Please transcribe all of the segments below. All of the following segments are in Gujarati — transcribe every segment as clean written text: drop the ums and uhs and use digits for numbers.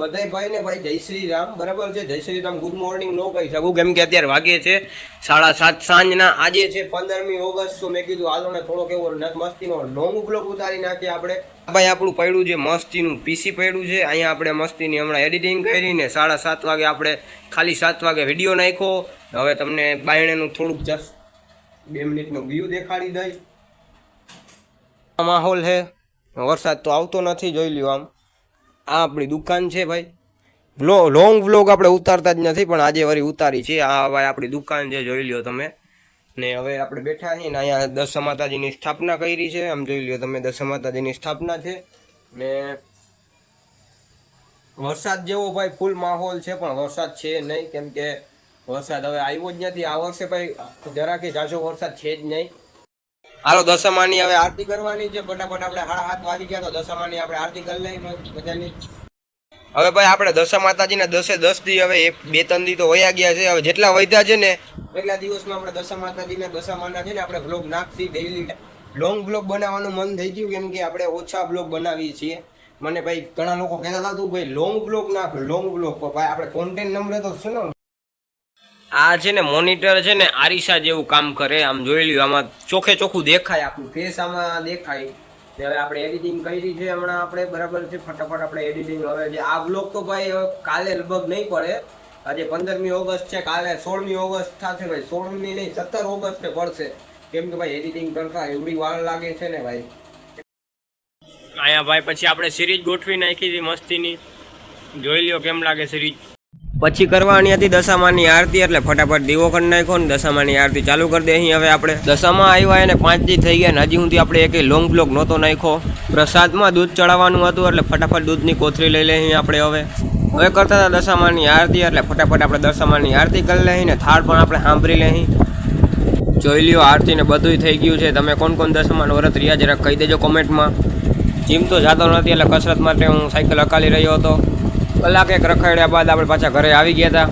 બધાય ભાઈ ને ભાઈ જય શ્રી રામ. બરાબર છે, જય શ્રી રામ. ગુડ મોર્નિંગ નો કહી શકું કેમ કે અત્યારે વાગે છે 7:30 સાંજના. આજે છે 15મી ઓગસ્ટ. તો મેં કીધું હાલો ને થોડોક એવો મસ્તીનો લોંગ બ્લોગ ઉતારી નાખીએ આપણે. ભાઈ આપણું પડ્યું છે મસ્તીનું પીસી પડ્યું છે અહીંયા. આપણે મસ્તીની હમણાં એડિટિંગ કરીને 7:30 વાગે આપણે ખાલી 7 વાગે વિડીયો નાખ્યો. હવે તમને બાયણેનું થોડુંક જસ્ટ 2 મિનિટનો વ્યૂ દેખાડી દઈ. માહોલ છે, વરસાદ તો આવતો નથી, જોઈ લ્યો. આમ આ આપણી દુકાન છે ભાઈ. લોંગ વ્લોગ આપણે ઉતારતા જ નથી પણ આજે વળી ઉતારી છે. આ ભાઈ આપણી દુકાન છે, જોઈ લ્યો તમે. ને હવે આપણે બેઠા છીએ ને અહીંયા દશા માતાજીની સ્થાપના કરી છે. આમ જોઈ લ્યો તમે, દશા માતાજીની સ્થાપના છે. ને વરસાદ જેવો ભાઈ ફૂલ માહોલ છે પણ વરસાદ છે નહીં, કેમ કે વરસાદ હવે આવ્યો જ નથી આ વર્ષે ભાઈ. જરાકે ઝાઝો વરસાદ છે જ નહીં. હાલો દશામાની હવે આરતી કરવાની છે. ફટાફટ આપણે 7:30 વાગી ગયા તો દશામાની આપણે આરતી કરી લઈ બધાની. હવે ભાઈ આપણે દશા માતાજીના 10 દી હવે 2-3 દી તો વયા ગયા છે. હવે જેટલા વધ્યા છે ને એટલા દિવસમાં આપણે દશા માતાજીના દશામાના છે ને આપણે બ્લોગ નાખતી ડેઈલી. લોંગ બ્લોગ બનાવવાનું મન થઈ ગયું કેમ કે આપણે ઓછા બ્લોગ બનાવીએ છીએ. મને ભાઈ ઘણા લોકો કહેતા હતા તું ભાઈ લોંગ બ્લોગ નાખ, લોંગ બ્લોગ. ભાઈ આપણે કોન્ટેન્ટ નંબર તો શું ને આ છે ને મોનિટર છે ને આરીસા જેવું કામ કરે. આમ જોઈ લ્યો, આમાં ચોખ્ખે ચોખ્ખું દેખાય, આપણું ફેસ આમાં દેખાય. હવે આપણે એડિટિંગ કરી છે હમણાં આપણે, બરાબર છે. ફટાફટ આપણે એડિટિંગ હવે જે આ બ્લોગ તો ભાઈ કાલે લગભગ નહીં પડે. આજે 15મી ઓગસ્ટ છે, કાલે 16મી ઓગસ્ટ થશે ભાઈ. 16મી નહીં 17 ઓગસ્ટે પડશે, કેમ કે ભાઈ એડિટિંગ કરતા એવડી વાર લાગે છે ને ભાઈ. અહીંયા ભાઈ પછી આપણે સિરીઝ ગોઠવી નાખી હતી મસ્તીની, જોઈ લ્યો કેમ લાગે સિરીઝ. પછી કરવાની હતી દશામાની આરતી, એટલે ફટાફટ દીવો કરી નાખ્યો ને દશામાની આરતી ચાલુ કરી દે. અહીં હવે આપણે દશામાં આવ્યા એને 5 દી થઈ ગયા ને હજી સુધી આપણે એક લોંગ બ્લોગ નહોતો નાખ્યો. પ્રસાદમાં દૂધ ચડાવવાનું હતું એટલે ફટાફટ દૂધની કોથળી લઈ લઈએ આપણે. હવે કરતા હતા દશામાની આરતી, એટલે ફટાફટ આપણે દશામાની આરતી કરી લઈએ ને થાળ પણ આપણે સાંભળી લઈએ. જોઈ લ્યો આરતી ને બધું થઈ ગયું છે. તમે કોણ કોણ દશામાનું વ્રત રહ્યા જરાક કહી દેજો કોમેન્ટમાં. જીમ તો જતો નથી એટલે કસરત માટે હું સાયકલ હકાલી રહ્યો હતો. કલાક એક રખડ્યા બાદ આપણે પાછા ઘરે આવી ગયા હતા.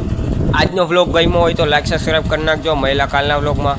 આજનો વ્લોગ ગમ્યો હોય તો લાઈક સબસ્ક્રાઈબ કરી નાખજો. મહિલા કાલના વ્લોગમાં